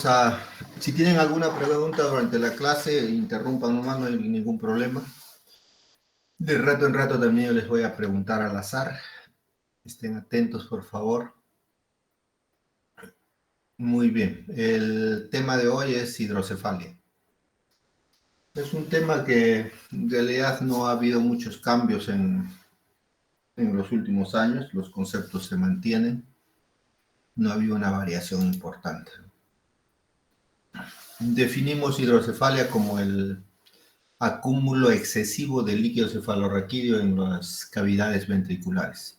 sea, si tienen alguna pregunta durante la clase, interrumpan nomás, no hay ningún problema. De rato en rato también yo les voy a preguntar al azar. Estén atentos, por favor. Muy bien. El tema de hoy es hidrocefalia. Es un tema que en realidad no ha habido muchos cambios en los últimos años. Los conceptos se mantienen. No ha habido una variación importante. Definimos hidrocefalia como el acúmulo excesivo de líquido cefalorraquídeo en las cavidades ventriculares.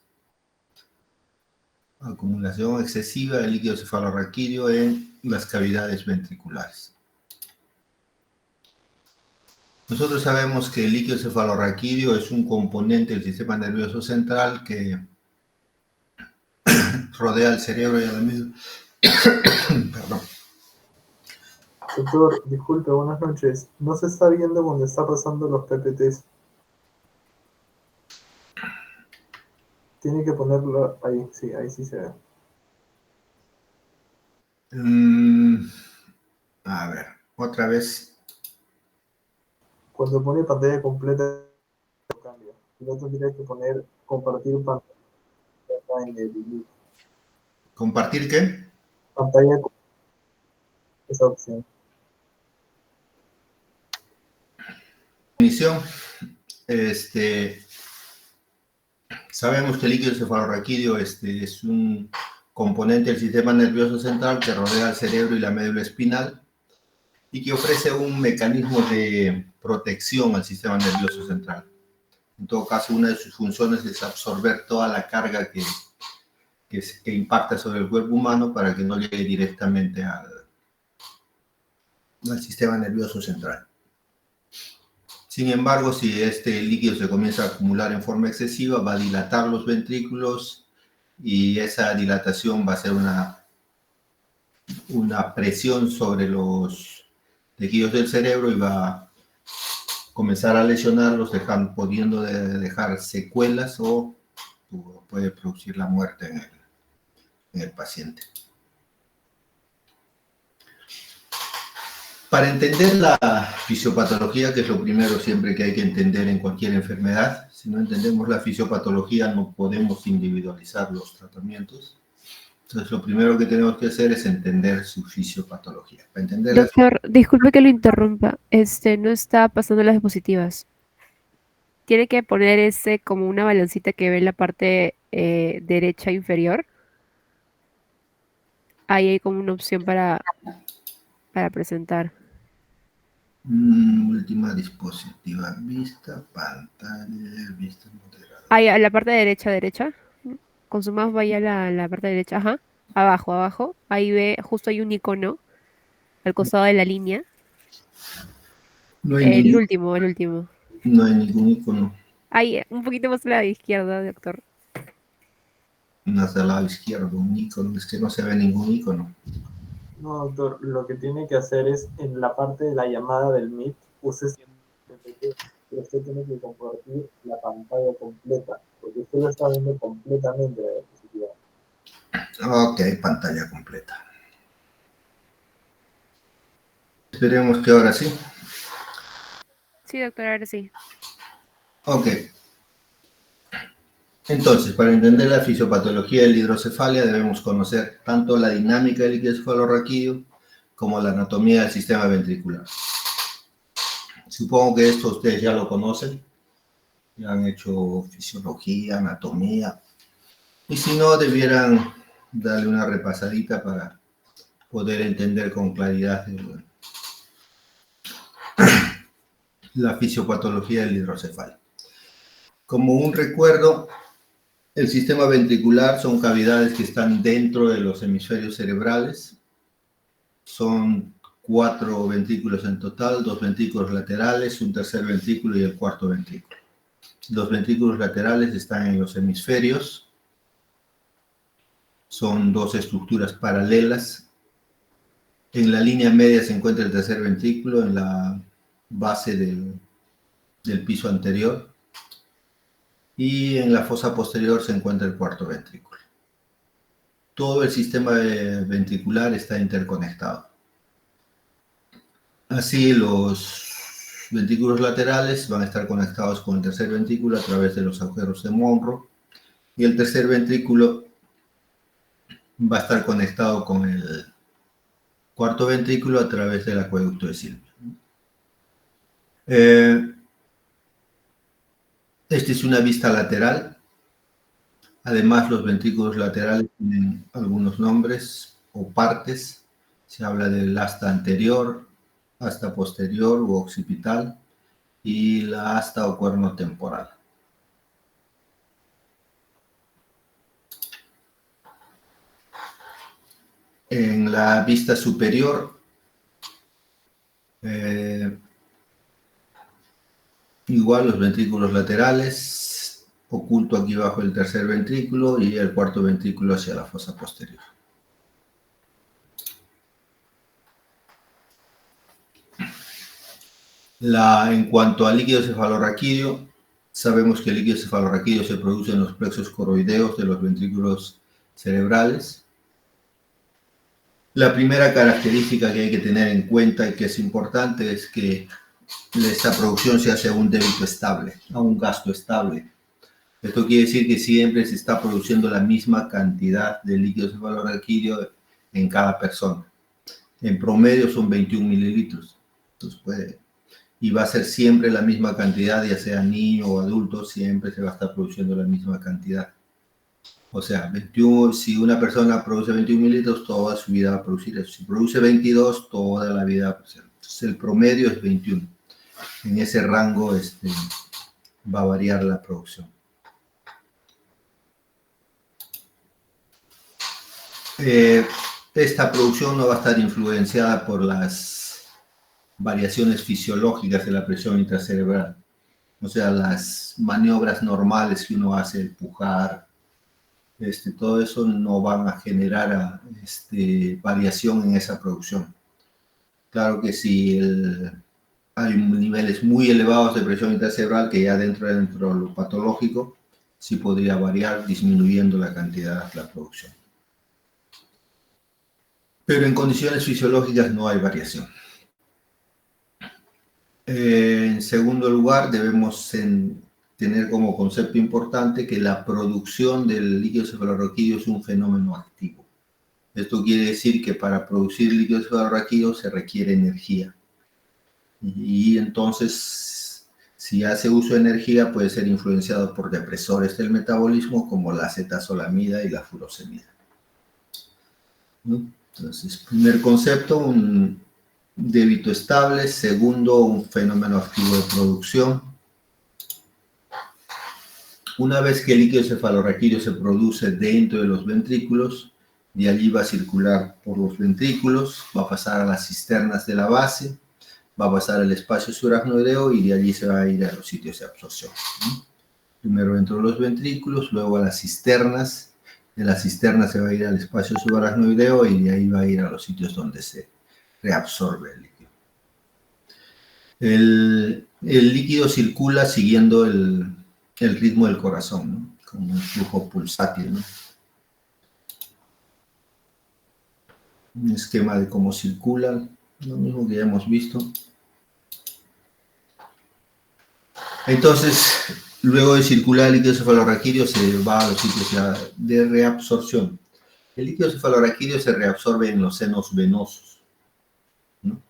Acumulación excesiva de líquido cefalorraquídeo en las cavidades ventriculares. Nosotros sabemos que el líquido cefalorraquídeo es un componente del sistema nervioso central que rodea al cerebro y a la misma. Perdón. Doctor, disculpe, buenas noches. No se está viendo cuando está pasando los PPTs. Tiene que ponerlo ahí sí se ve. A ver, otra vez. Cuando pone pantalla completa, lo cambia. Y no tendría que poner compartir pantalla en el link. ¿Compartir qué? Pantalla completa, esa opción. Definición. Sabemos que el líquido cefalorraquídeo es un componente del sistema nervioso central que rodea al cerebro y la médula espinal y que ofrece un mecanismo de protección al sistema nervioso central. En todo caso, una de sus funciones es absorber toda la carga que impacta sobre el cuerpo humano para que no llegue directamente al sistema nervioso central. Sin embargo, si este líquido se comienza a acumular en forma excesiva, va a dilatar los ventrículos y esa dilatación va a ser una presión sobre los tejidos del cerebro y va a comenzar a lesionarlos, pudiendo dejar secuelas o puede producir la muerte en el paciente. Para entender la fisiopatología, que es lo primero siempre que hay que entender en cualquier enfermedad, si no entendemos la fisiopatología no podemos individualizar los tratamientos. Entonces lo primero que tenemos que hacer es entender su fisiopatología. Para entender Doctor, disculpe que lo interrumpa. No está pasando las diapositivas. Tiene que poner ese como una balancita que ve en la parte derecha inferior. Ahí hay como una opción para presentar. Última dispositiva, vista, pantalla, vista moderada. Ahí, a la parte derecha. Con su mouse vaya a la parte derecha. Ajá. Abajo. Ahí ve, justo hay un icono al costado de la línea. No hay El último. No hay ningún icono. Ahí, un poquito más a la izquierda, doctor. Hacia el lado izquierdo, un icono. Es que no se ve ningún icono. No, doctor, lo que tiene que hacer es en la parte de la llamada del Meet, use PPT, pero usted tiene que compartir la pantalla completa, porque usted lo está viendo completamente la diapositiva. Ok, pantalla completa. Esperemos que ahora sí. Sí, doctor, ahora sí. Ok. Entonces, para entender la fisiopatología de la hidrocefalia debemos conocer tanto la dinámica del líquido cefalorraquídeo como la anatomía del sistema ventricular. Supongo que esto ustedes ya lo conocen, ya han hecho fisiología, anatomía, y si no, debieran darle una repasadita para poder entender con claridad la fisiopatología del hidrocefalia. Como un recuerdo, el sistema ventricular son cavidades que están dentro de los hemisferios cerebrales. Son 4 ventrículos en total, 2 ventrículos laterales, un tercer ventrículo y el cuarto ventrículo. Los ventrículos laterales están en los hemisferios. Son 2 estructuras paralelas. En la línea media se encuentra el tercer ventrículo, en la base del piso anterior. Y en la fosa posterior se encuentra el cuarto ventrículo. Todo el sistema ventricular está interconectado. Así los ventrículos laterales van a estar conectados con el tercer ventrículo a través de los agujeros de Monro, y el tercer ventrículo va a estar conectado con el cuarto ventrículo a través del acueducto de Silvia. Esta es una vista lateral. Además, los ventrículos laterales tienen algunos nombres o partes. Se habla del asta anterior, asta posterior u occipital, y la asta o cuerno temporal. En la vista superior, igual los ventrículos laterales, oculto aquí bajo el tercer ventrículo y el cuarto ventrículo hacia la fosa posterior. En cuanto al líquido cefalorraquídeo, sabemos que el líquido cefalorraquídeo se produce en los plexos coroideos de los ventrículos cerebrales. La primera característica que hay que tener en cuenta y que es importante es que esta producción se hace a un débito estable, a un gasto estable. Esto quiere decir que siempre se está produciendo la misma cantidad de líquido cefalorraquídeo en cada persona. En promedio son 21 mililitros. Entonces y va a ser siempre la misma cantidad, ya sea niño o adulto, siempre se va a estar produciendo la misma cantidad. O sea, 21, si una persona produce 21 mililitros, toda su vida va a producir eso. Si produce 22, toda la vida va a producir. Entonces, el promedio es 21. En ese rango va a variar la producción. Esta producción no va a estar influenciada por las variaciones fisiológicas de la presión intracerebral. O sea, las maniobras normales que uno hace, el pujar, todo eso no van a generar variación en esa producción. Claro que si hay niveles muy elevados de presión intracerebral, que ya dentro de lo patológico, sí podría variar disminuyendo la cantidad de la producción. Pero en condiciones fisiológicas no hay variación. En segundo lugar, debemos tener como concepto importante que la producción del líquido cefalorraquídeo es un fenómeno activo. Esto quiere decir que para producir líquido cefalorraquídeo se requiere energía. Y entonces, si hace uso de energía, puede ser influenciado por depresores del metabolismo como la acetazolamida y la furosemida. Entonces, primer concepto, un débito estable. Segundo, un fenómeno activo de producción. Una vez que el líquido cefalorraquídeo se produce dentro de los ventrículos, de allí va a circular por los ventrículos, va a pasar a las cisternas de la base, va a pasar al espacio subaracnoideo y de allí se va a ir a los sitios de absorción. Primero dentro de los ventrículos, luego a las cisternas. De las cisternas se va a ir al espacio subaracnoideo y de ahí va a ir a los sitios donde se reabsorbe el líquido. El líquido circula siguiendo el ritmo del corazón, ¿no? Como un flujo pulsátil, ¿no? Un esquema de cómo circula, lo mismo que ya hemos visto. Entonces, luego de circular el líquido cefalorraquídeo se va a los sitios de reabsorción. El líquido cefalorraquídeo se reabsorbe en los senos venosos, ¿no?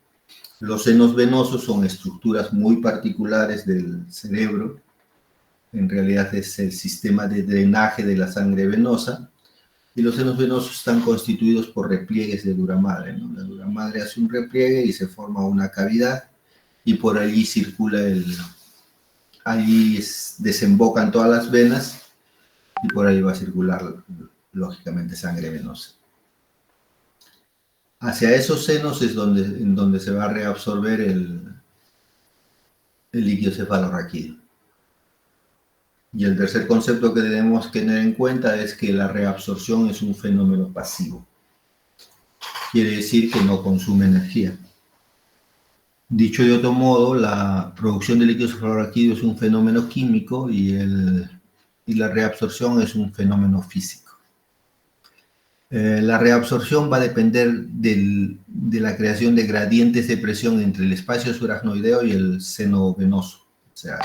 Los senos venosos son estructuras muy particulares del cerebro. En realidad es el sistema de drenaje de la sangre venosa, y los senos venosos están constituidos por repliegues de dura madre, ¿no? La dura madre hace un repliegue y se forma una cavidad, y por allí circula allí desembocan todas las venas, y por ahí va a circular, lógicamente, sangre venosa. Hacia esos senos es en donde se va a reabsorber el líquido cefalorraquídeo. Y el tercer concepto que debemos tener en cuenta es que la reabsorción es un fenómeno pasivo. Quiere decir que no consume energía. Dicho de otro modo, la producción de líquido cefalorraquídeo es un fenómeno químico y la reabsorción es un fenómeno físico. La reabsorción va a depender de la creación de gradientes de presión entre el espacio subaracnoideo y el seno venoso. O sea,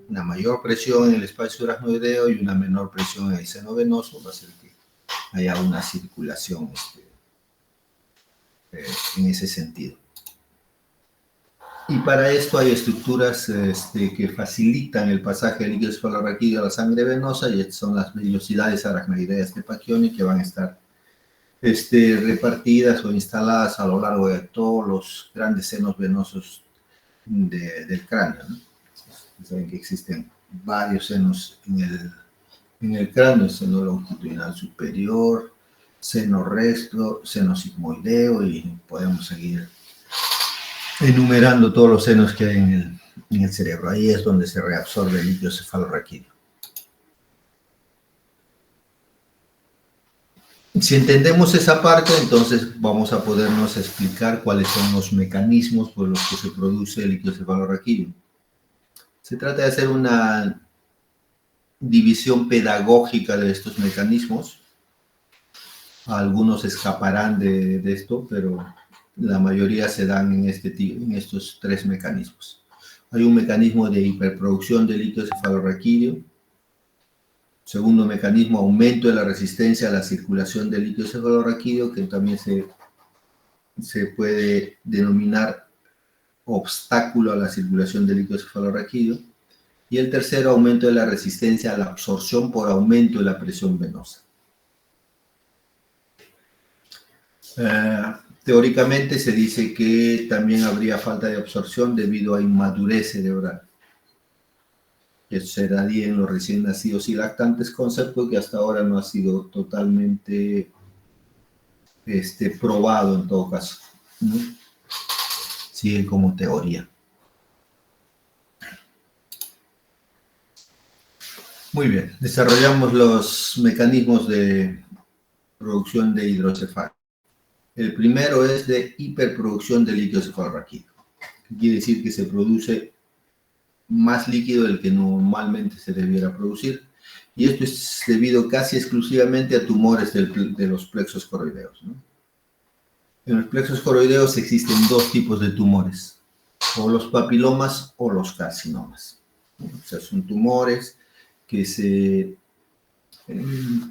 una mayor presión en el espacio subaracnoideo y una menor presión en el seno venoso va a hacer que haya una circulación en ese sentido. Y para esto hay estructuras que facilitan el pasaje del líquido cefalorraquídeo a la sangre venosa, y estas son las vellosidades aracnoideas de Pacchioni, que van a estar repartidas o instaladas a lo largo de todos los grandes senos venosos del cráneo, ¿no? Saben que existen varios senos en el cráneo: seno longitudinal superior, seno recto, seno sigmoideo, y podemos seguir enumerando todos los senos que hay en el cerebro. Ahí es donde se reabsorbe el líquido cefalorraquídeo. Si entendemos esa parte, entonces vamos a podernos explicar cuáles son los mecanismos por los que se produce el líquido cefalorraquídeo. Se trata de hacer una división pedagógica de estos mecanismos. Algunos escaparán de esto, pero la mayoría se dan en estos tres mecanismos. Hay un mecanismo de hiperproducción de líquido cefalorraquídeo. Segundo mecanismo, aumento de la resistencia a la circulación del líquido cefalorraquídeo, que también se puede denominar obstáculo a la circulación del líquido cefalorraquídeo. Y el tercero, aumento de la resistencia a la absorción por aumento de la presión venosa. Teóricamente se dice que también habría falta de absorción debido a inmadurez cerebral, que se daría en los recién nacidos y lactantes, concepto que hasta ahora no ha sido totalmente probado en todo caso, ¿no? Sigue como teoría. Muy bien, desarrollamos los mecanismos de producción de hidrocefalia. El primero es de hiperproducción de líquido cefalorraquídeo. Quiere decir que se produce más líquido del que normalmente se debiera producir, y esto es debido casi exclusivamente a tumores de los plexos coroideos, ¿no? En los plexos coroideos existen dos tipos de tumores: o los papilomas o los carcinomas. O sea, son tumores que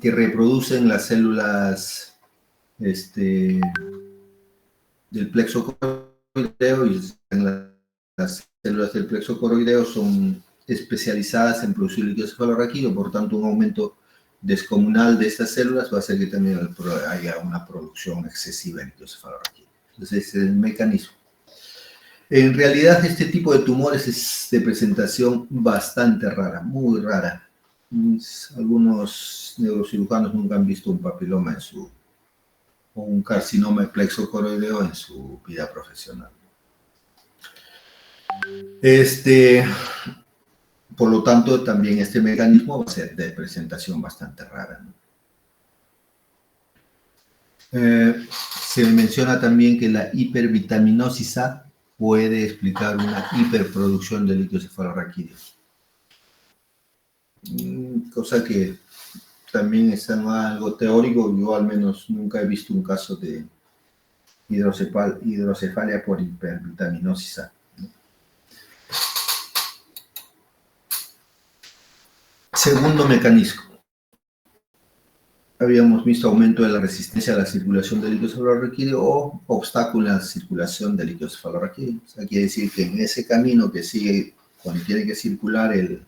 reproducen las células del plexo coroideo, y las células del plexo coroideo son especializadas en producir líquido cefalorraquídeo. Por tanto, un aumento descomunal de estas células va a hacer que también haya una producción excesiva de líquido cefalorraquídeo. Entonces, ese es el mecanismo. En realidad, este tipo de tumores es de presentación bastante rara, muy rara. Algunos neurocirujanos nunca han visto un papiloma o un carcinoma de plexo coroideo en su vida profesional. Por lo tanto, también este mecanismo va a ser de presentación bastante rara, ¿no? Se menciona también que la hipervitaminosis A puede explicar una hiperproducción de líquido cefalorraquídeo. Cosa que también es algo teórico. Yo al menos nunca he visto un caso de hidrocefalia por hipervitaminosis A. Segundo mecanismo. Habíamos visto aumento de la resistencia a la circulación del líquido cefalorraquídeo o obstáculo a la circulación del líquido cefalorraquídeo. O sea, quiere decir que en ese camino que sigue, cuando tiene que circular el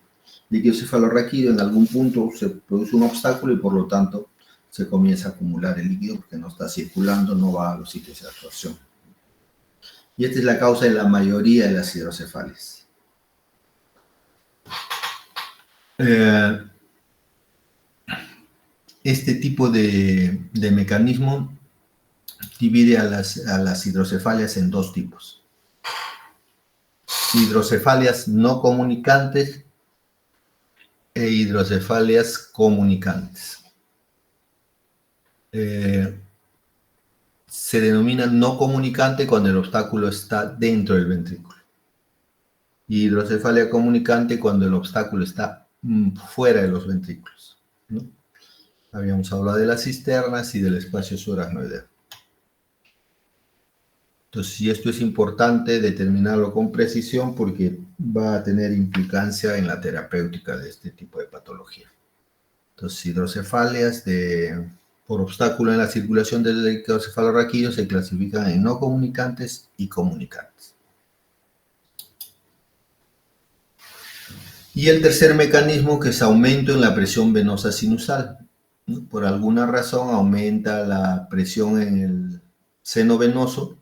líquido cefalorraquídeo, en algún punto se produce un obstáculo y por lo tanto se comienza a acumular el líquido porque no está circulando, no va a los sitios de absorción. Y esta es la causa de la mayoría de las hidrocefalias. Este tipo de mecanismo divide a las hidrocefalias en dos tipos: hidrocefalias no comunicantes e hidrocefalias comunicantes. Se denomina no comunicante cuando el obstáculo está dentro del ventrículo, y hidrocefalia comunicante cuando el obstáculo está fuera de los ventrículos, ¿no? Habíamos hablado de las cisternas y del espacio subaracnoideo. Entonces, y esto es importante determinarlo con precisión porque va a tener implicancia en la terapéutica de este tipo de patología. Entonces, hidrocefalias por obstáculo en la circulación del líquido cefalorraquídeo se clasifican en no comunicantes y comunicantes. Y el tercer mecanismo, que es aumento en la presión venosa sinusal, ¿no? Por alguna razón aumenta la presión en el seno venoso,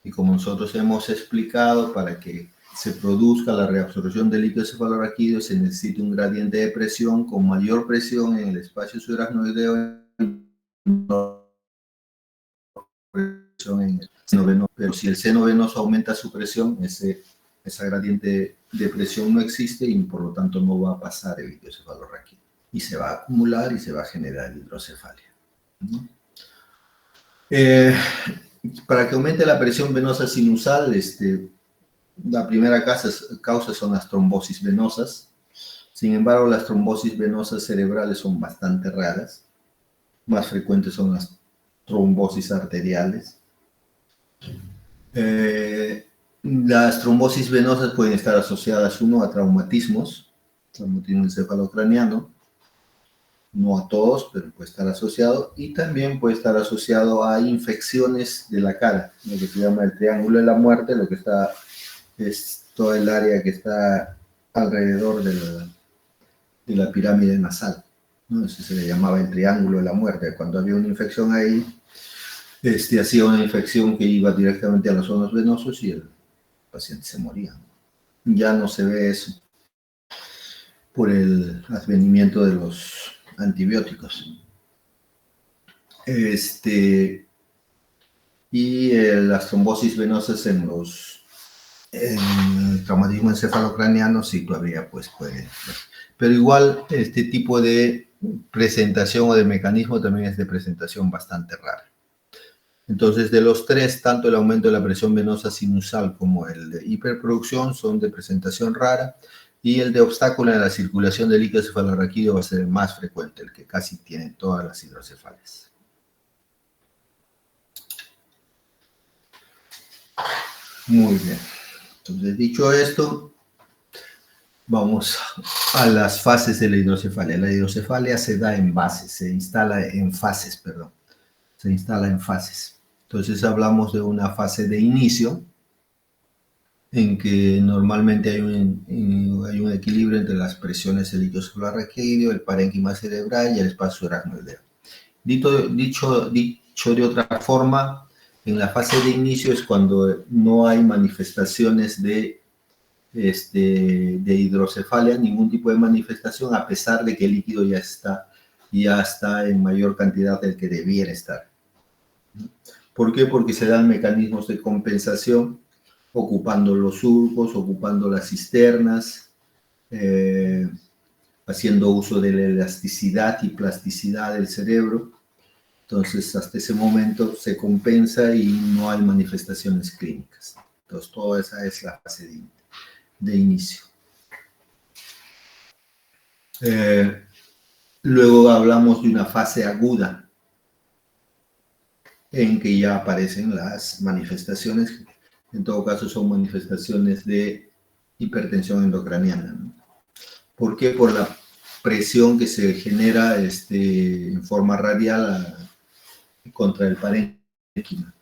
y como nosotros hemos explicado, para que se produzca la reabsorción del líquido cefalorraquídeo se necesita un gradiente de presión con mayor presión en el espacio subaracnoideo y presión en el seno venoso. Pero si el seno venoso aumenta su presión, esa gradiente de presión no existe y por lo tanto no va a pasar el líquido cefalorraquídeo. Y se va a acumular y se va a generar hidrocefalia. ¿No? Para que aumente la presión venosa sinusal, la primera causa son las trombosis venosas. Sin embargo, las trombosis venosas cerebrales son bastante raras. Más frecuentes son las trombosis arteriales. Las trombosis venosas pueden estar asociadas, uno, a traumatismo encefalocraniano. No a todos, pero puede estar asociado, y también puede estar asociado a infecciones de la cara, lo que se llama el triángulo de la muerte, lo que es todo el área que está alrededor de la pirámide nasal, ¿no? Eso se le llamaba el triángulo de la muerte. Cuando había una infección ahí, hacía una infección que iba directamente a los órganos venosos y el paciente se moría. Ya no se ve eso por el advenimiento de los antibióticos. Y las trombosis venosas en el traumatismo encefalocraniano sí todavía pues puede. Pero igual este tipo de presentación o de mecanismo también es de presentación bastante rara. Entonces, de los tres, tanto el aumento de la presión venosa sinusal como el de hiperproducción son de presentación rara, y el de obstáculo en la circulación del líquido cefalorraquídeo va a ser el más frecuente, el que casi tiene todas las hidrocefalias. Muy bien. Entonces, dicho esto, vamos a las fases de la hidrocefalia. La hidrocefalia se da en fases, se instala en fases. Entonces hablamos de una fase de inicio en que normalmente hay un equilibrio entre las presiones del líquido cefalorraquídeo, el parénquima cerebral y el espacio aracnoideo. Dicho de otra forma, en la fase de inicio es cuando no hay manifestaciones de hidrocefalia, ningún tipo de manifestación, a pesar de que el líquido ya está en mayor cantidad del que debiera estar. ¿Por qué? Porque se dan mecanismos de compensación, ocupando los surcos, ocupando las cisternas, haciendo uso de la elasticidad y plasticidad del cerebro. Entonces, hasta ese momento se compensa y no hay manifestaciones clínicas. Entonces, toda esa es la fase de inicio. Luego hablamos de una fase aguda, en que ya aparecen las manifestaciones. En todo caso, son manifestaciones de hipertensión endocraniana, ¿no? ¿Por qué? Por la presión que se genera en forma radial contra el parénquima.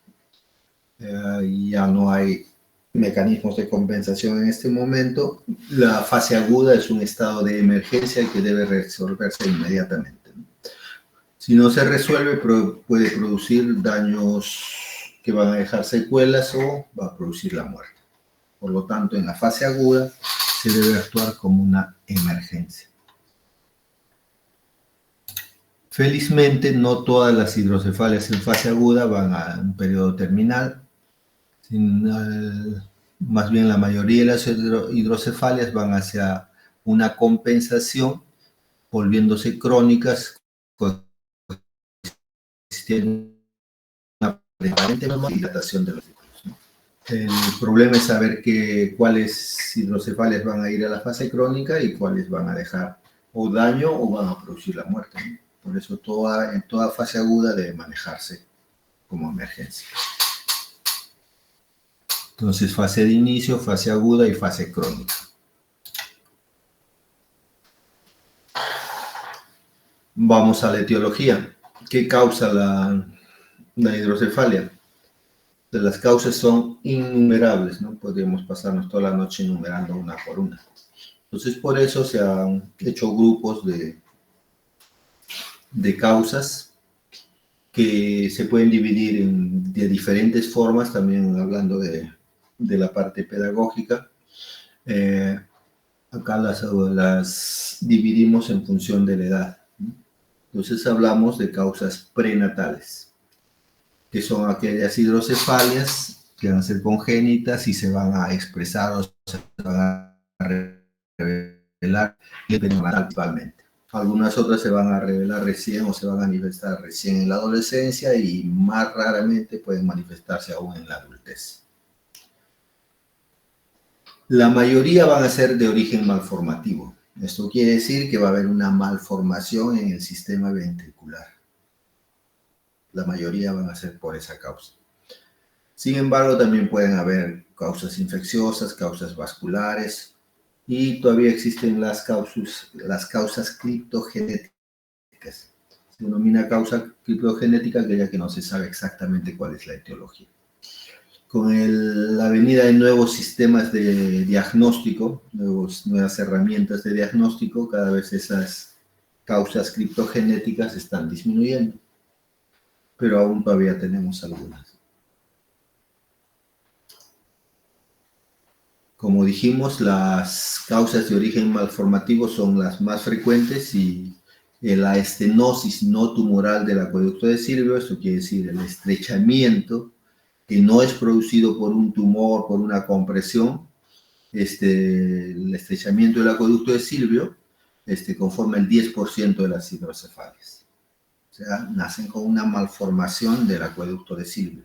Ya no hay mecanismos de compensación en este momento. La fase aguda es un estado de emergencia que debe resolverse inmediatamente, ¿no? Si no se resuelve, puede producir daños que van a dejar secuelas o va a producir la muerte. Por lo tanto, en la fase aguda se debe actuar como una emergencia. Felizmente, no todas las hidrocefalias en fase aguda van a un periodo terminal. Más bien, la mayoría de las hidrocefalias van hacia una compensación, volviéndose crónicas, existiendo una prevalente dilatación de los líquidos, ¿no? El problema es saber cuáles hidrocefalias van a ir a la fase crónica y cuáles van a dejar o daño o van a producir la muerte, ¿no? Por eso en toda fase aguda debe manejarse como emergencia. Entonces, fase de inicio, fase aguda y fase crónica. Vamos a la etiología. ¿Qué causa la hidrocefalia? Las causas son innumerables, ¿no? Podríamos pasarnos toda la noche enumerando una por una. Entonces, por eso se han hecho grupos de causas que se pueden dividir de diferentes formas, también hablando de la parte pedagógica. Acá las dividimos en función de la edad, ¿no? Entonces hablamos de causas prenatales, que son aquellas hidrocefalias que van a ser congénitas y se van a expresar o se van a revelar principalmente. Algunas otras se van a revelar recién o se van a manifestar recién en la adolescencia y más raramente pueden manifestarse aún en la adultez. La mayoría van a ser de origen malformativo. Esto quiere decir que va a haber una malformación en el sistema ventricular. La mayoría van a ser por esa causa. Sin embargo, también pueden haber causas infecciosas, causas vasculares, y todavía existen las causas criptogenéticas. Se denomina causa criptogenética aquella que no se sabe exactamente cuál es la etiología. Con la venida de nuevos sistemas de diagnóstico, nuevas herramientas de diagnóstico, cada vez esas causas criptogenéticas están disminuyendo, pero aún todavía tenemos algunas. Como dijimos, las causas de origen malformativo son las más frecuentes y la estenosis no tumoral del acueducto de Silvio, esto quiere decir el estrechamiento que no es producido por un tumor, por una compresión, el estrechamiento del acueducto de Silvio conforma el 10% de las hidrocefalias. O sea, nacen con una malformación del acueducto de Silvio,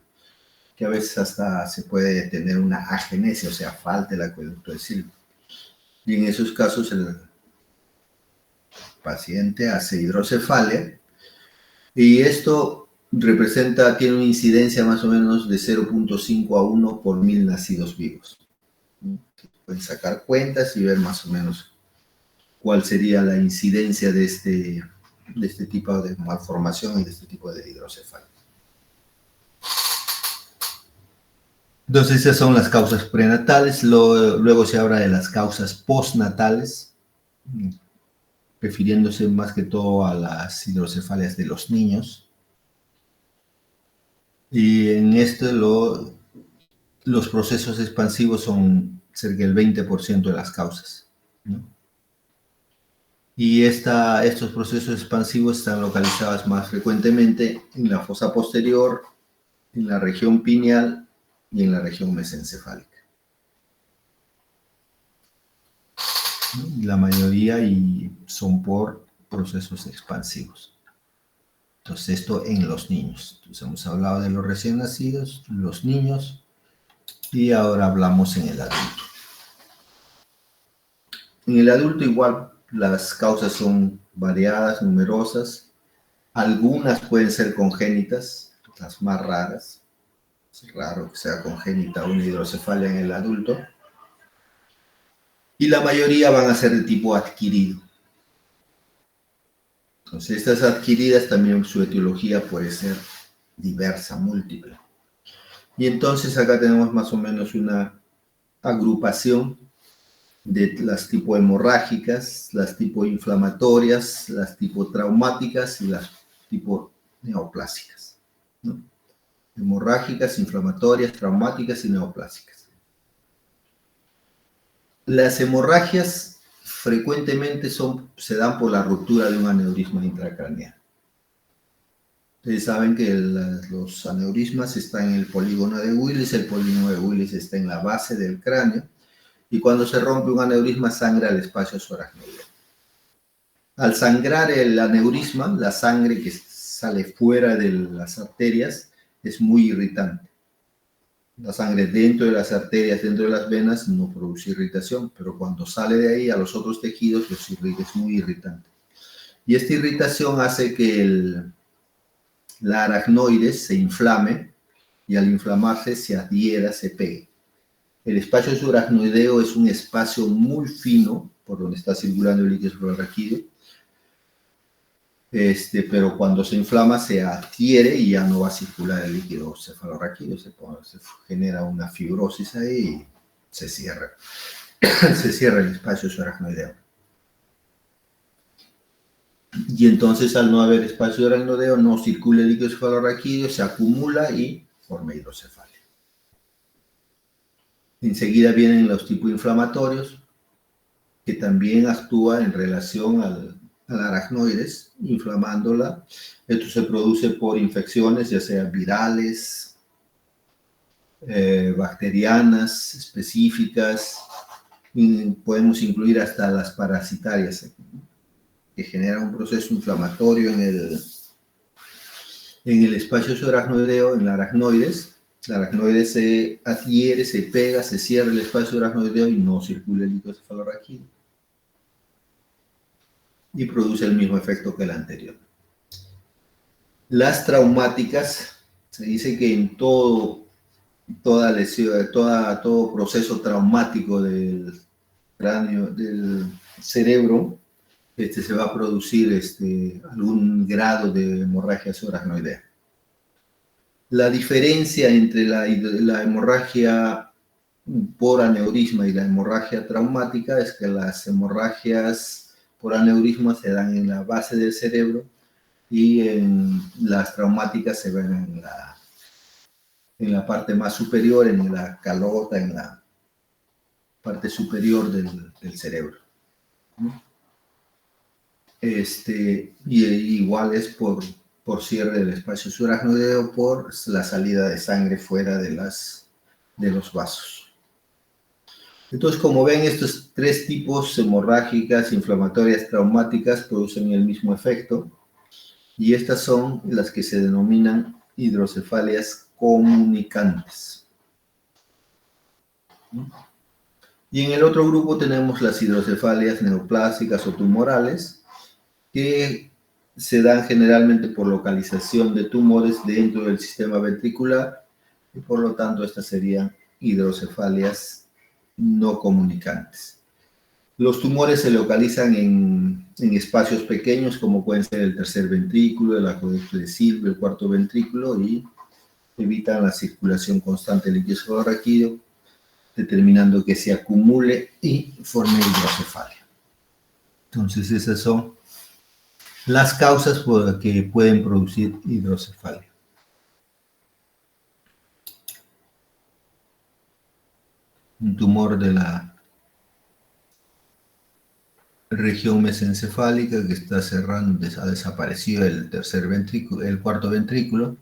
que a veces hasta se puede tener una agenesia, o sea, falta el acueducto de Silvio. Y en esos casos el paciente hace hidrocefalia y esto tiene una incidencia más o menos de 0.5 a 1 por 1000 nacidos vivos. Pueden sacar cuentas y ver más o menos cuál sería la incidencia de este tipo de malformación y de este tipo de hidrocefalia. Entonces esas son las causas prenatales, luego se habla de las causas postnatales, refiriéndose más que todo a las hidrocefalias de los niños. Y en esto los procesos expansivos son cerca del 20% de las causas, ¿no? Y estos procesos expansivos están localizados más frecuentemente en la fosa posterior, en la región pineal y en la región mesencefálica. La mayoría son por procesos expansivos. Entonces, esto en los niños. Entonces, hemos hablado de los recién nacidos, los niños, y ahora hablamos en el adulto. En el adulto igual las causas son variadas, numerosas. Algunas pueden ser congénitas, las más raras. Es raro que sea congénita una hidrocefalia en el adulto. Y la mayoría van a ser de tipo adquirido. Entonces, estas adquiridas también su etiología puede ser diversa, múltiple. Y entonces acá tenemos más o menos una agrupación de las tipo hemorrágicas, las tipo inflamatorias, las tipo traumáticas y las tipo neoplásicas, ¿no? Hemorrágicas, inflamatorias, traumáticas y neoplásicas. Las hemorragias frecuentemente se dan por la ruptura de un aneurisma intracraneal. Ustedes saben que los aneurismas están en el polígono de Willis, el polígono de Willis está en la base del cráneo, y cuando se rompe un aneurisma sangra el espacio subaracnoideo. Al sangrar el aneurisma, la sangre que sale fuera de las arterias es muy irritante. La sangre dentro de las arterias, dentro de las venas, no produce irritación, pero cuando sale de ahí a los otros tejidos, los irrita, es muy irritante. Y esta irritación hace que la aracnoides se inflame y al inflamarse se adhiera, se pegue. El espacio subaracnoideo es un espacio muy fino por donde está circulando el líquido cefalorraquídeo, pero cuando se inflama se adhiere y ya no va a circular el líquido cefalorraquídeo, se genera una fibrosis ahí y se cierra. Se cierra el espacio subaracnoideo. Y entonces, al no haber espacio subaracnoideo, no circula el líquido cefalorraquídeo, se acumula y forma hidrocefalia. Enseguida vienen los tipos inflamatorios, que también actúan en relación al aracnoides, inflamándola. Esto se produce por infecciones, ya sean virales, bacterianas específicas, y podemos incluir hasta las parasitarias, que generan un proceso inflamatorio en el espacio subaracnoideo, en la aracnoides. La aracnoide se adhiere, se pega, se cierra el espacio aracnoideo y no circula el líquido cefalorraquídeo. Y produce el mismo efecto que el anterior. Las traumáticas, se dice que en toda lesión, todo proceso traumático del cráneo, del cerebro, se va a producir algún grado de hemorragia subaracnoidea. La diferencia entre la hemorragia por aneurisma y la hemorragia traumática es que las hemorragias por aneurisma se dan en la base del cerebro y en las traumáticas se ven en la parte más superior, en la calota, en la parte superior del cerebro. Y igual es por cierre del espacio subaracnoideo, por la salida de sangre fuera de los vasos. Entonces, como ven, estos tres tipos, hemorrágicas, inflamatorias, traumáticas, producen el mismo efecto, y estas son las que se denominan hidrocefalias comunicantes. Y en el otro grupo tenemos las hidrocefalias neoplásicas o tumorales, que se dan generalmente por localización de tumores dentro del sistema ventricular, y por lo tanto estas serían hidrocefalias no comunicantes. Los tumores se localizan en espacios pequeños, como pueden ser el tercer ventrículo, el acueducto de Silva, el cuarto ventrículo, y evitan la circulación constante del líquido cefalorraquídeo, determinando que se acumule y forme hidrocefalia. Entonces, esas son las causas que pueden producir hidrocefalia. Un tumor de la región mesencefálica que está cerrando, ha desaparecido el tercer ventrículo, el cuarto ventrículo,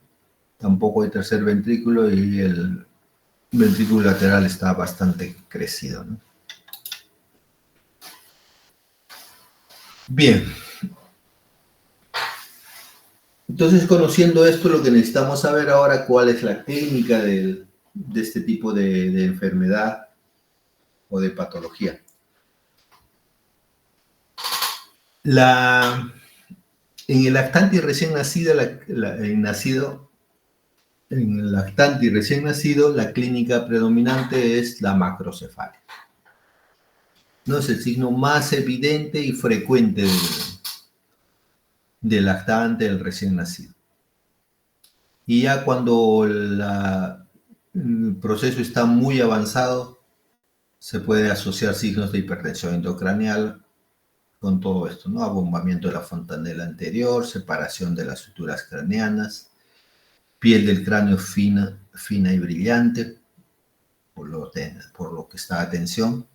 tampoco hay tercer ventrículo y el ventrículo lateral está bastante crecido, ¿no? Bien. Entonces, conociendo esto, lo que necesitamos saber ahora, cuál es la clínica de este tipo de enfermedad o de patología. En el lactante y recién nacido, la clínica predominante es la macrocefalia. No es el signo más evidente y frecuente del lactante, del recién nacido. Y ya cuando el proceso está muy avanzado, se puede asociar signos de hipertensión intracraneal con todo esto, ¿no? Abombamiento de la fontanela anterior, separación de las suturas craneanas, piel del cráneo fina y brillante, por lo que está a tensión,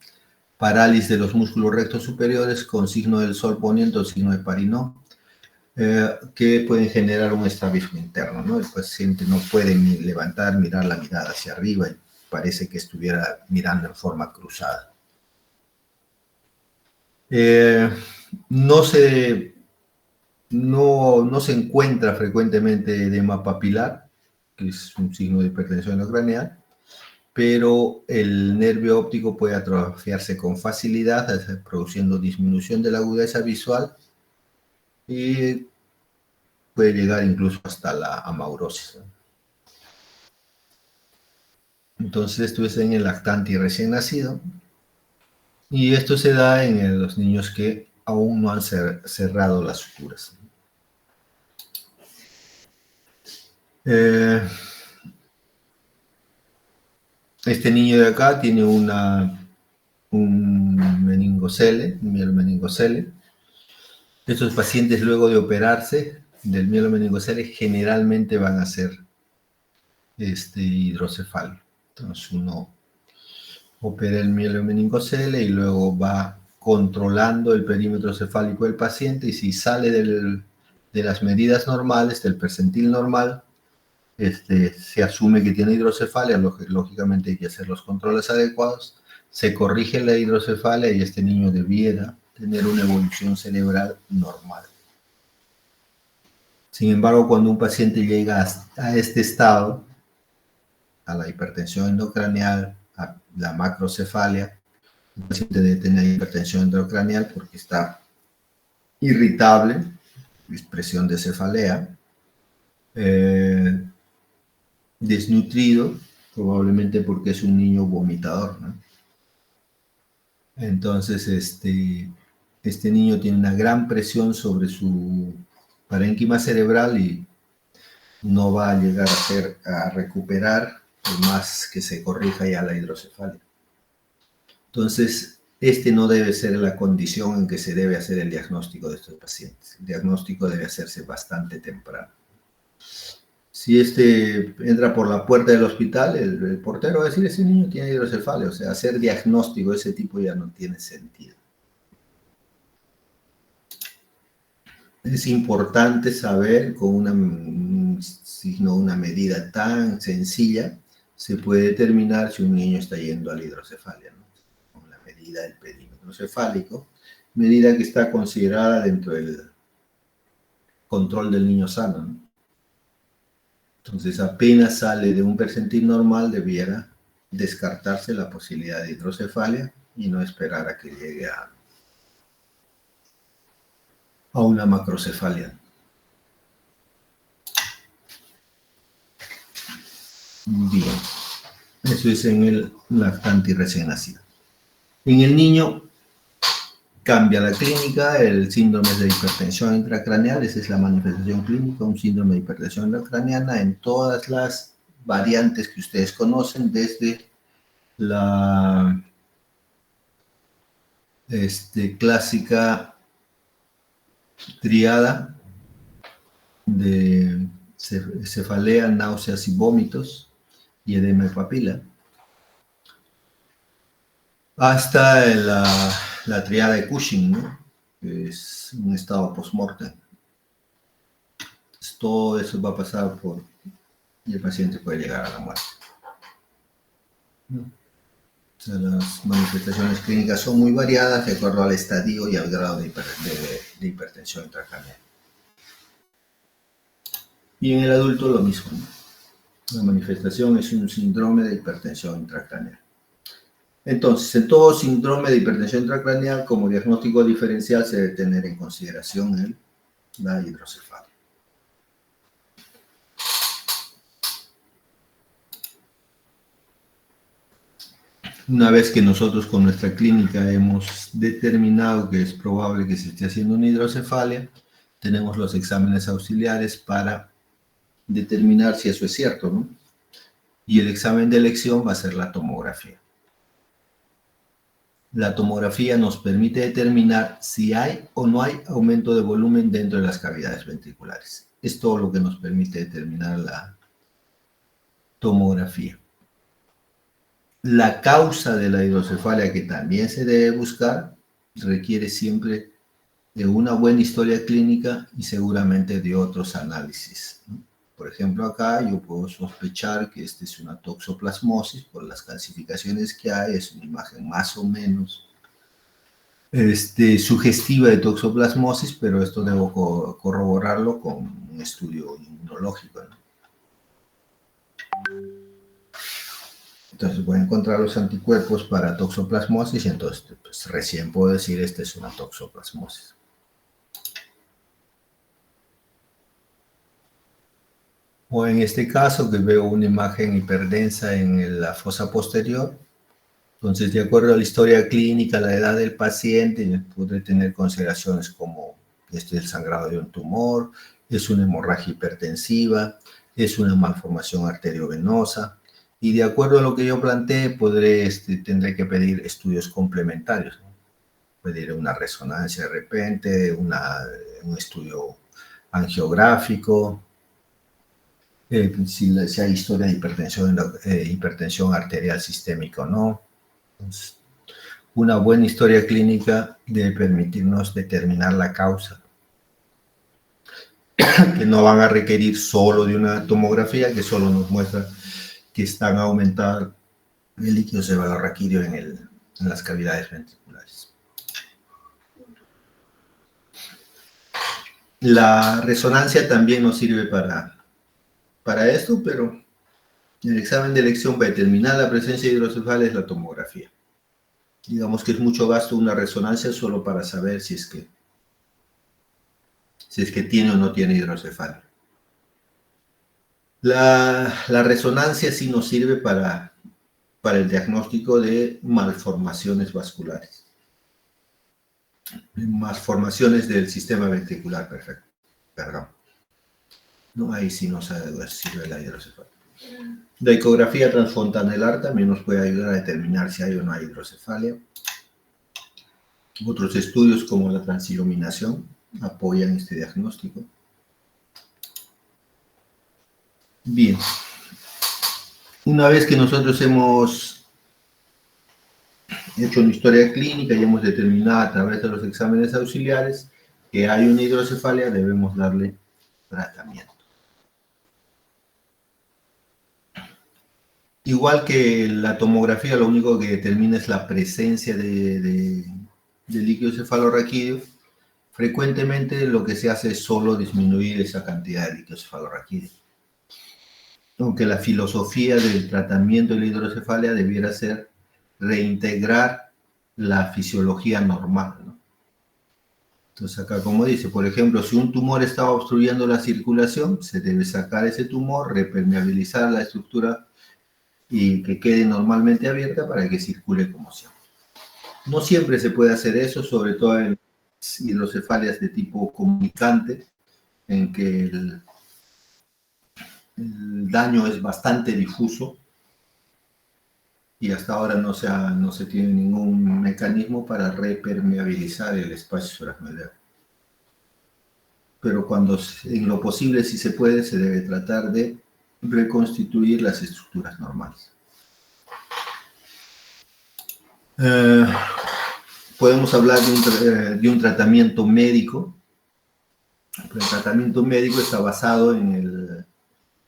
parálisis de los músculos rectos superiores con signo del sol poniente o signo de Parinot, que pueden generar un estrabismo interno, ¿no? El paciente no puede ni mirar la mirada hacia arriba y parece que estuviera mirando en forma cruzada. No se encuentra frecuentemente edema papilar, que es un signo de hipertensión intracraneal, pero el nervio óptico puede atrofiarse con facilidad, produciendo disminución de la agudeza visual y puede llegar incluso hasta la amaurosis, ¿no? Entonces esto es en el lactante y recién nacido, y esto se da en los niños que aún no han cerrado las suturas. Este niño de acá tiene un meningocele, un mielomeningocele. Estos pacientes luego de operarse del mielomeningocele generalmente van a ser hidrocefalia. Entonces uno opera el mielomeningocele y luego va controlando el perímetro cefálico del paciente, y si sale de las medidas normales, del percentil normal, se asume que tiene hidrocefalia. Lógicamente hay que hacer los controles adecuados, se corrige la hidrocefalia y este niño debiera tener una evolución cerebral normal. Sin embargo, cuando un paciente llega a este estado, a la hipertensión endocraneal, a la macrocefalia, el paciente debe tener hipertensión endocraneal porque está irritable, expresión de cefalea, desnutrido, probablemente porque es un niño vomitador, ¿no? Entonces, este niño tiene una gran presión sobre su parénquima cerebral y no va a llegar a recuperar por más que se corrija ya la hidrocefalia. Entonces, no debe ser la condición en que se debe hacer el diagnóstico de estos pacientes. El diagnóstico debe hacerse bastante temprano. Si entra por la puerta del hospital, el portero va a decir, ese niño tiene hidrocefalia. O sea, hacer diagnóstico de ese tipo ya no tiene sentido. Es importante saber con una medida tan sencilla, se puede determinar si un niño está yendo a la hidrocefalia, ¿no? Con la medida del perímetro cefálico, medida que está considerada dentro del control del niño sano, ¿no? Entonces, apenas sale de un percentil normal, debiera descartarse la posibilidad de hidrocefalia y no esperar a que llegue a una macrocefalia. Bien, eso es en el lactante y recién nacido. En el niño cambia la clínica, el síndrome de hipertensión intracraneal, esa es la manifestación clínica, un síndrome de hipertensión intracraneana en todas las variantes que ustedes conocen, desde la clásica triada de cefalea, náuseas y vómitos y edema de papila, hasta la triada de Cushing, ¿no? Que es un estado post-mortem. Todo eso va a pasar y el paciente puede llegar a la muerte. O sea, las manifestaciones clínicas son muy variadas de acuerdo al estadio y al grado de hipertensión intracraneal. Y en el adulto lo mismo, ¿no? La manifestación es un síndrome de hipertensión intracraneal. Entonces, en todo síndrome de hipertensión intracraneal, como diagnóstico diferencial, se debe tener en consideración la hidrocefalia. Una vez que nosotros con nuestra clínica hemos determinado que es probable que se esté haciendo una hidrocefalia, tenemos los exámenes auxiliares para determinar si eso es cierto, ¿no? Y el examen de elección va a ser la tomografía. La tomografía nos permite determinar si hay o no hay aumento de volumen dentro de las cavidades ventriculares. Es todo lo que nos permite determinar la tomografía. La causa de la hidrocefalia, que también se debe buscar, requiere siempre de una buena historia clínica y seguramente de otros análisis, ¿no? Por ejemplo, acá yo puedo sospechar que esta es una toxoplasmosis por las calcificaciones que hay. Es una imagen más o menos sugestiva de toxoplasmosis, pero esto debo corroborarlo con un estudio inmunológico, ¿no? Entonces voy a encontrar los anticuerpos para toxoplasmosis y entonces pues, recién puedo decir esta es una toxoplasmosis. O en este caso, que veo una imagen hiperdensa en la fosa posterior. Entonces, de acuerdo a la historia clínica, la edad del paciente, puede tener consideraciones como el sangrado de un tumor, es una hemorragia hipertensiva, es una malformación arteriovenosa, y de acuerdo a lo que yo planteé, tendré que pedir estudios complementarios, ¿no? Pedir una resonancia de repente, un estudio angiográfico, si hay historia de hipertensión arterial sistémica o no. Entonces, una buena historia clínica debe permitirnos determinar la causa, que no van a requerir solo de una tomografía que solo nos muestra que están aumentados el líquido cefalorraquídeo en las cavidades ventriculares. La resonancia también nos sirve para esto, pero el examen de elección para determinar la presencia de hidrocefalia es la tomografía. Digamos que es mucho gasto una resonancia solo para saber si es que tiene o no tiene hidrocefalia. La resonancia sí nos sirve para el diagnóstico de malformaciones vasculares. Malformaciones del sistema ventricular, perfecto. Perdón. No, ahí sí nos sirve la hidrocefalia. La ecografía transfontanelar también nos puede ayudar a determinar si hay o no hay hidrocefalia. Otros estudios como la transiluminación apoyan este diagnóstico. Bien. Una vez que nosotros hemos hecho una historia clínica y hemos determinado a través de los exámenes auxiliares que hay una hidrocefalia, debemos darle tratamiento. Igual que la tomografía, lo único que determina es la presencia de líquido cefalorraquídeo. Frecuentemente lo que se hace es solo disminuir esa cantidad de líquido cefalorraquídeo. Aunque la filosofía del tratamiento de la hidrocefalia debiera ser reintegrar la fisiología normal, ¿no? Entonces acá, como dice, por ejemplo, si un tumor está obstruyendo la circulación, se debe sacar ese tumor, repermeabilizar la estructura y que quede normalmente abierta para que circule como siempre. No siempre se puede hacer eso, sobre todo en hidrocefalias de tipo comunicante, en que el daño es bastante difuso y hasta ahora no se tiene ningún mecanismo para repermeabilizar el espacio suprarraquídeo. Pero cuando en lo posible, si se puede, se debe tratar de reconstituir las estructuras normales. Podemos hablar de un tratamiento médico. El tratamiento médico está basado en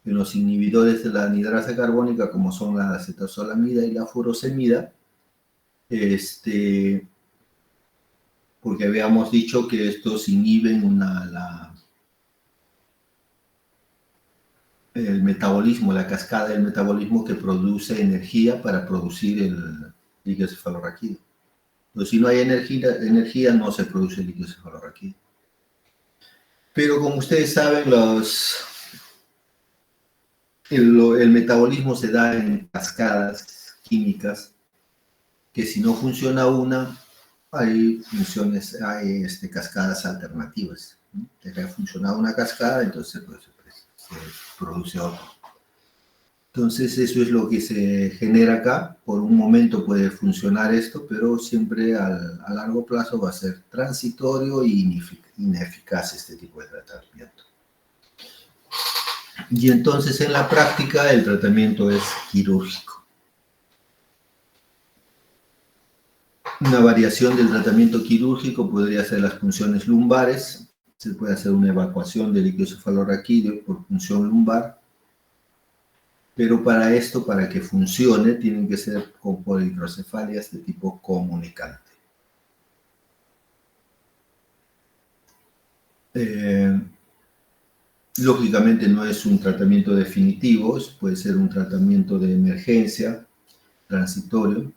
los inhibidores de la anidrasa carbónica, como son la acetazolamida y la furosemida, porque habíamos dicho que estos inhiben el metabolismo, la cascada del metabolismo que produce energía para producir el líquido cefalorraquídeo. Entonces, si no hay energía no se produce líquido cefalorraquídeo. Pero como ustedes saben, el metabolismo se da en cascadas químicas, que si no funciona una, hay cascadas alternativas. Deja de funcionar una cascada, entonces se produce otra. Entonces eso es lo que se genera acá. Por un momento puede funcionar esto, pero siempre a largo plazo va a ser transitorio y ineficaz este tipo de tratamiento. Y entonces en la práctica el tratamiento es quirúrgico. Una variación del tratamiento quirúrgico podría ser las punciones lumbares. Se puede hacer una evacuación del líquido cefalorraquídeo por punción lumbar. Pero para esto, para que funcione, tienen que ser por hidrocefalias de tipo comunicante. Lógicamente no es un tratamiento definitivo, puede ser un tratamiento de emergencia, transitorio.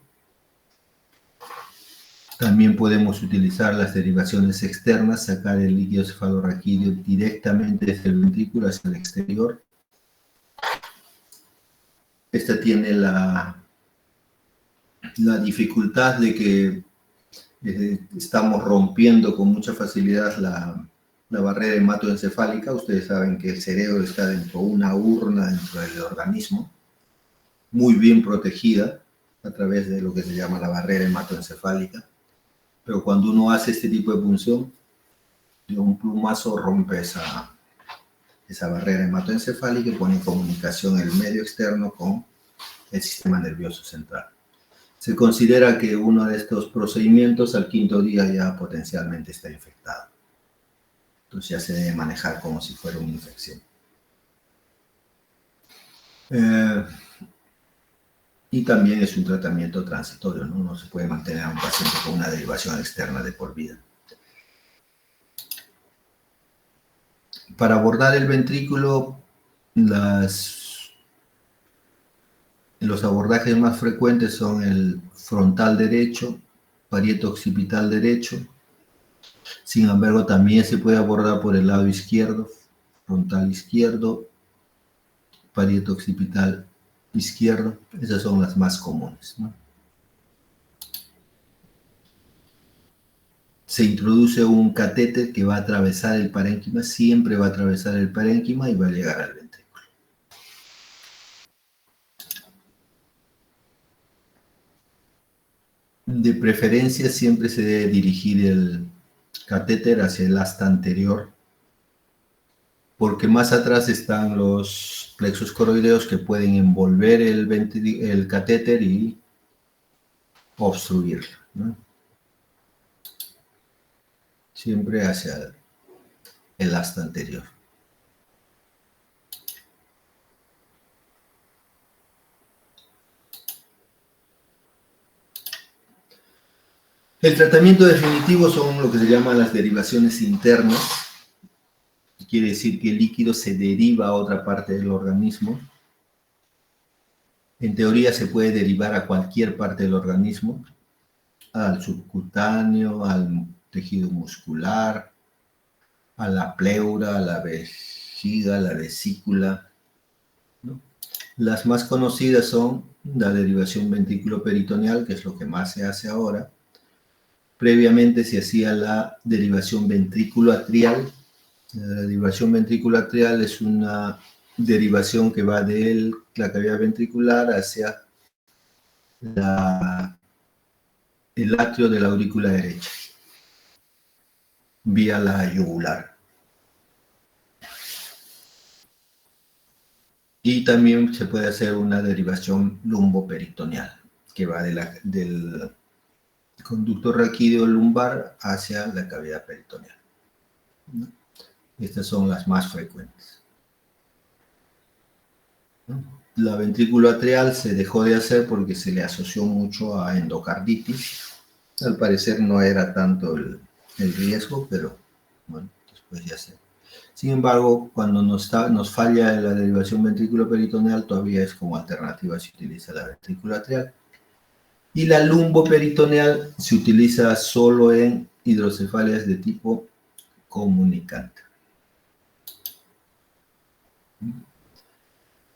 También podemos utilizar las derivaciones externas, sacar el líquido cefalorraquídeo directamente desde el ventrículo hacia el exterior. Esta tiene la dificultad de que estamos rompiendo con mucha facilidad la barrera hematoencefálica. Ustedes saben que el cerebro está dentro de una urna, dentro del organismo, muy bien protegida a través de lo que se llama la barrera hematoencefálica. Pero cuando uno hace este tipo de punción, de un plumazo rompe esa barrera hematoencefálica y pone en comunicación el medio externo con el sistema nervioso central. Se considera que uno de estos procedimientos al 5.º día ya potencialmente está infectado. Entonces ya se debe manejar como si fuera una infección. Y también es un tratamiento transitorio, ¿no? No se puede mantener a un paciente con una derivación externa de por vida. Para abordar el ventrículo, los abordajes más frecuentes son el frontal derecho, parieto-occipital derecho. Sin embargo, también se puede abordar por el lado izquierdo, frontal izquierdo, parieto-occipital izquierdo. Esas son las más comunes, ¿no? Se introduce un catéter que va a atravesar el parénquima, siempre va a atravesar el parénquima y va a llegar al ventrículo. De preferencia siempre se debe dirigir el catéter hacia el asta anterior, porque más atrás están los plexos coroideos que pueden envolver el catéter y obstruirlo, ¿no? Siempre hacia el asta anterior. El tratamiento definitivo son lo que se llaman las derivaciones internas. Quiere decir que el líquido se deriva a otra parte del organismo. En teoría se puede derivar a cualquier parte del organismo, al subcutáneo, al tejido muscular, a la pleura, a la vejiga, a la vesícula, ¿no? Las más conocidas son la derivación ventrículo-peritoneal, que es lo que más se hace ahora. Previamente se hacía la derivación ventrículo-atrial. La derivación ventrículo-atrial es una derivación que va de la cavidad ventricular hacia el atrio de la aurícula derecha, vía la yugular. Y también se puede hacer una derivación lumboperitoneal, que va del conducto raquídeo lumbar hacia la cavidad peritoneal. Estas son las más frecuentes. La ventrículo atrial se dejó de hacer porque se le asoció mucho a endocarditis. Al parecer no era tanto el riesgo, pero bueno, después ya se... Sin embargo, cuando nos falla la derivación ventrículo-peritoneal, todavía es como alternativa, se utiliza la ventrículo atrial. Y la lumboperitoneal se utiliza solo en hidrocefalias de tipo comunicante.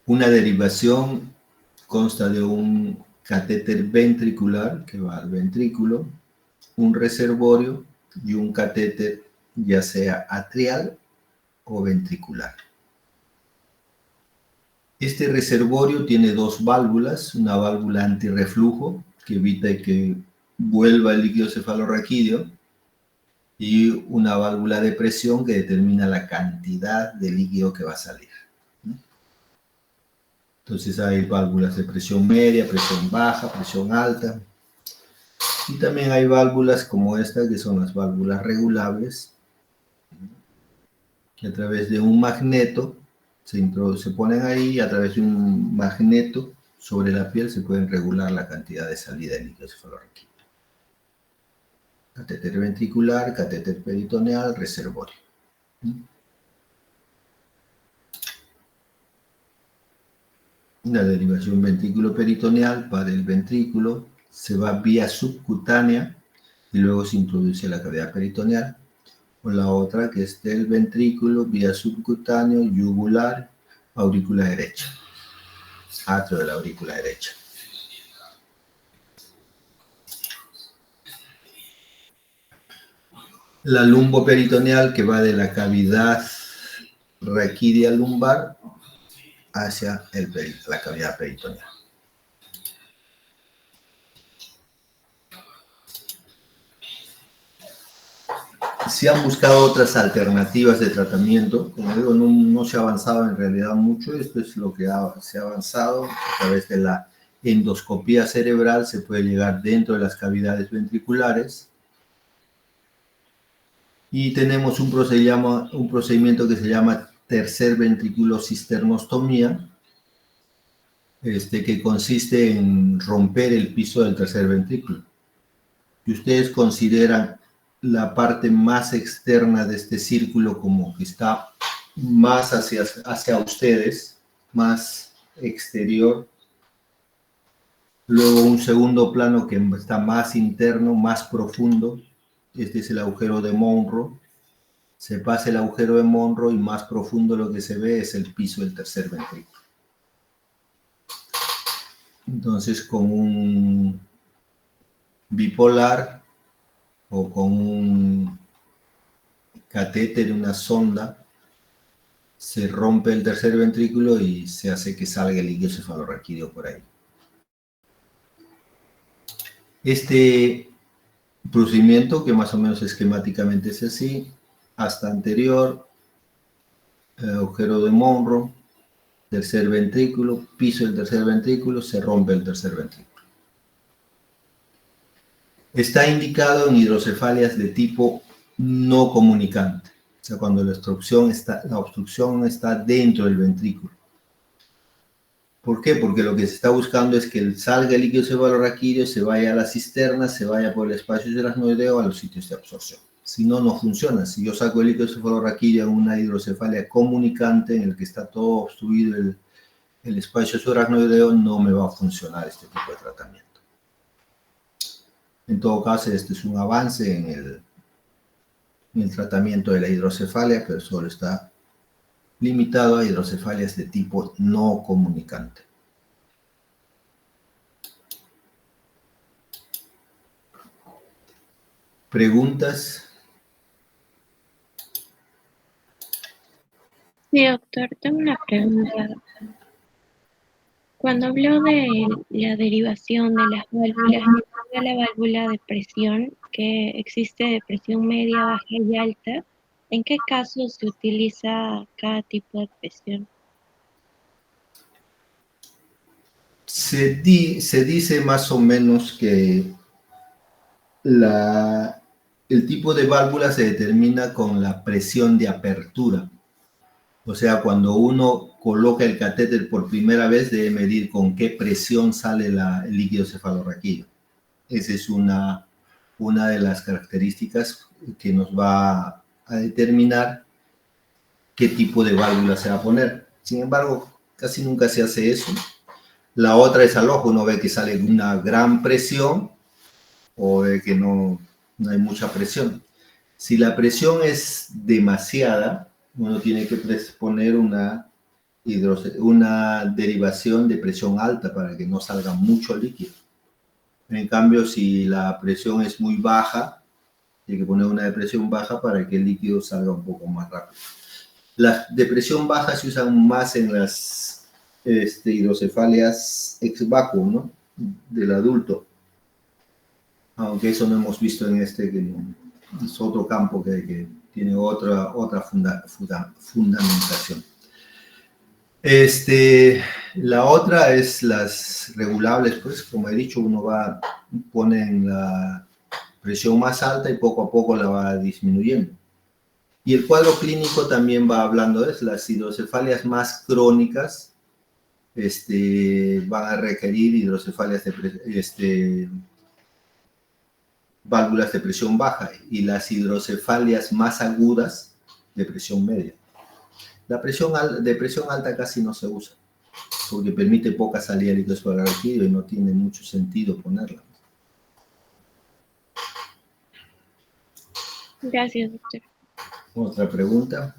Una derivación consta de un catéter ventricular que va al ventrículo, un reservorio y un catéter ya sea atrial o ventricular. Este reservorio tiene dos válvulas, una válvula antirreflujo que evita que vuelva el líquido cefalorraquídeo y una válvula de presión que determina la cantidad de líquido que va a salir. Entonces hay válvulas de presión media, presión baja, presión alta. Y también hay válvulas como esta, que son las válvulas regulables, que a través de un magneto se ponen ahí y a través de un magneto sobre la piel se pueden regular la cantidad de salida de líquido cefalorraquídeo. Catéter ventricular, catéter peritoneal, reservorio. La derivación ventrículo-peritoneal va del ventrículo, se va vía subcutánea y luego se introduce la cavidad peritoneal. O la otra que es del ventrículo vía subcutáneo, yugular, aurícula derecha. atrio de la aurícula derecha. La lumboperitoneal que va de la cavidad raquídea lumbar hacia la cavidad peritoneal. Se han buscado otras alternativas de tratamiento. Como digo, no se ha avanzado en realidad mucho. Esto es lo que se ha avanzado. A través de la endoscopía cerebral se puede llegar dentro de las cavidades ventriculares. Y tenemos un procedimiento que se llama tercer ventriculocisternostomía, que consiste en romper el piso del tercer ventrículo. Si ustedes consideran la parte más externa de este círculo como que está más hacia ustedes, más exterior. Luego un segundo plano que está más interno, más profundo. Este es el agujero de Monro. Se pasa el agujero de Monro y más profundo lo que se ve es el piso del tercer ventrículo. Entonces con un bipolar o con un catéter, una sonda, se rompe el tercer ventrículo y se hace que salga el líquido cefalorraquídeo por ahí. Este procedimiento, que más o menos esquemáticamente es así, hasta anterior, agujero de Monro, tercer ventrículo, piso del tercer ventrículo, se rompe el tercer ventrículo. Está indicado en hidrocefalias de tipo no comunicante, o sea, cuando la obstrucción está dentro del ventrículo. ¿Por qué? Porque lo que se está buscando es que salga el líquido cefalorraquídeo, se vaya a la cisterna, se vaya por el espacio aracnoideo a los sitios de absorción. Si no, no funciona. Si yo saco el líquido cefalorraquídeo en una hidrocefalia comunicante en el que está todo obstruido el espacio subaracnoideo, no me va a funcionar este tipo de tratamiento. En todo caso, este es un avance en el tratamiento de la hidrocefalia, pero solo está limitado a hidrocefalias de tipo no comunicante. ¿Preguntas? Sí, doctor, tengo una pregunta. Cuando habló de la derivación de las válvulas, de la válvula de presión, que existe de presión media, baja y alta, ¿en qué casos se utiliza cada tipo de presión? Se dice más o menos que el tipo de válvula se determina con la presión de apertura. O sea, cuando uno coloca el catéter por primera vez, debe medir con qué presión sale el líquido cefalorraquídeo. Esa es una de las características que nos va a determinar qué tipo de válvula se va a poner. Sin embargo, casi nunca se hace eso. La otra es al ojo, uno ve que sale una gran presión o ve que no hay mucha presión. Si la presión es demasiada, uno tiene que poner una derivación de presión alta para que no salga mucho líquido. En cambio, si la presión es muy baja, hay que poner una de presión baja para que el líquido salga un poco más rápido. Las de presión baja se usan más en las hidrocefalias ex vacuum, ¿no? Del adulto. Aunque eso no hemos visto en que es otro campo que tiene otra fundamentación. La otra es las regulables, pues como he dicho, uno pone en la presión más alta y poco a poco la va disminuyendo. Y el cuadro clínico también va hablando de eso. Las hidrocefalias más crónicas van a requerir hidrocefalias válvulas de presión baja y las hidrocefalias más agudas de presión media. La de presión alta casi no se usa porque permite poca salida de líquido cefalorraquídeo y no tiene mucho sentido ponerla. Gracias, doctor. Otra pregunta.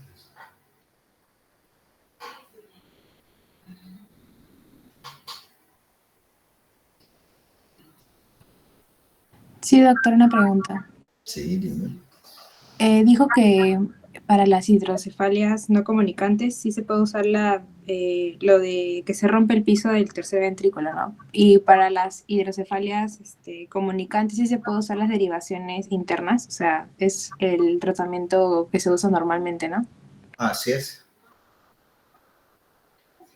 Sí, doctor, una pregunta. Sí, dime. Dijo que para las hidrocefalias no comunicantes sí se puede usar lo de que se rompe el piso del tercer ventrículo, ¿no? Y para las hidrocefalias comunicantes sí se puede usar las derivaciones internas, o sea, es el tratamiento que se usa normalmente, ¿no? Así es.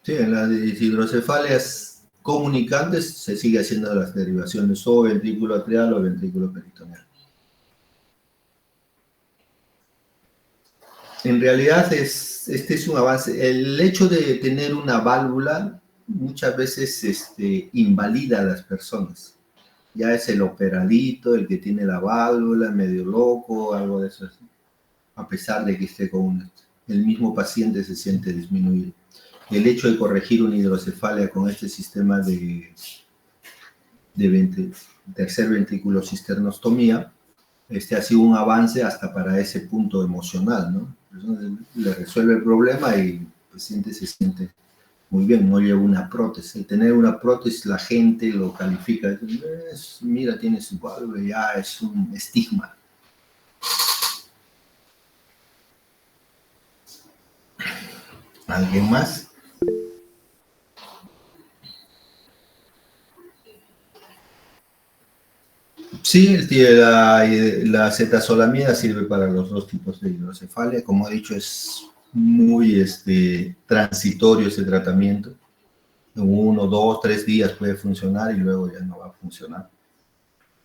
Sí, en las hidrocefalias comunicantes se sigue haciendo las derivaciones o ventrículo atrial o ventrículo peritoneal. En realidad este es un avance. El hecho de tener una válvula muchas veces invalida a las personas. Ya es el operadito, el que tiene la válvula, medio loco, algo de eso. A pesar de que esté el mismo paciente se siente disminuido. El hecho de corregir una hidrocefalia con este sistema de tercer ventrículo cisternostomía, ha sido un avance hasta para ese punto emocional, ¿no? Entonces, le resuelve el problema y el paciente se siente muy bien, no lleva una prótesis. El tener una prótesis, la gente lo califica, mira, tiene su válvula, ya es un estigma. ¿Alguien más? Sí, la acetazolamida sirve para los dos tipos de hidrocefalia. Como he dicho, es muy transitorio ese tratamiento. En 1, 2, 3 días puede funcionar y luego ya no va a funcionar.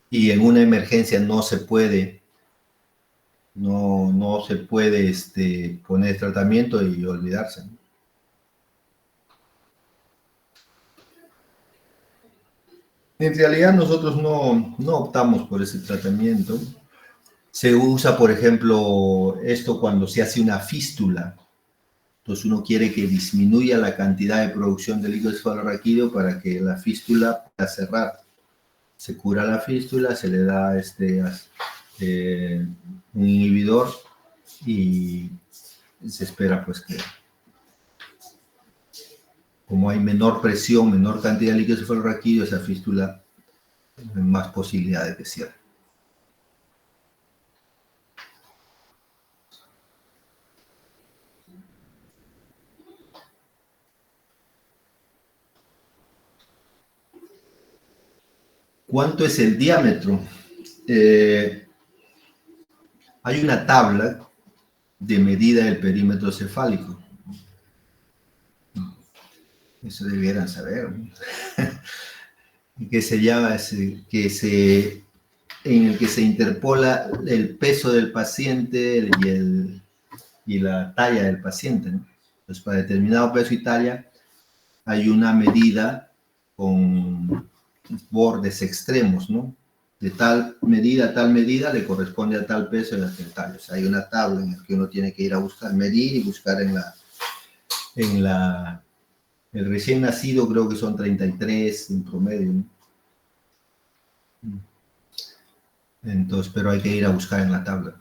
Y en una emergencia no se puede poner tratamiento y olvidarse, ¿no? En realidad nosotros no optamos por ese tratamiento. Se usa, por ejemplo, esto cuando se hace una fístula. Entonces uno quiere que disminuya la cantidad de producción de líquido cefalorraquídeo para que la fístula pueda cerrar. Se cura la fístula, se le da un inhibidor y se espera pues que como hay menor presión, menor cantidad de líquido cefalorraquídeo, esa fístula tiene más posibilidad de que cierre. ¿Cuánto es el diámetro? Hay una tabla de medida del perímetro cefálico. Eso debieran saber. Que se llama, en el que se interpola el peso del paciente y la talla del paciente, ¿no? Entonces, para determinado peso y talla hay una medida con bordes extremos, ¿no? De tal medida a tal medida le corresponde a tal peso y a tal talla. O sea, hay una tabla en la que uno tiene que ir a buscar, medir y buscar el recién nacido creo que son 33 en promedio, ¿no? Entonces, pero hay que ir a buscar en la tabla.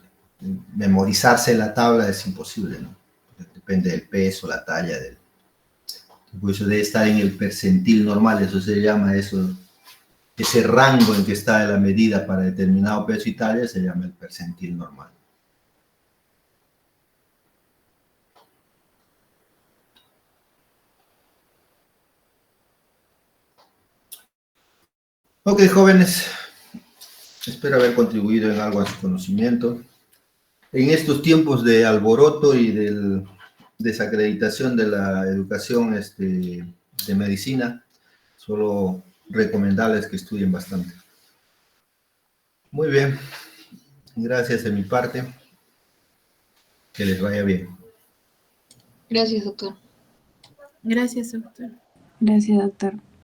Memorizarse la tabla es imposible, ¿no? Depende del peso, la talla. Por eso debe estar en el percentil normal, eso se llama ese rango en que está la medida para determinado peso y talla se llama el percentil normal. Ok, jóvenes, espero haber contribuido en algo a su conocimiento. En estos tiempos de alboroto y de desacreditación de la educación de medicina, solo recomendarles que estudien bastante. Muy bien, gracias de mi parte. Que les vaya bien. Gracias, doctor. Gracias, doctor. Gracias, doctor.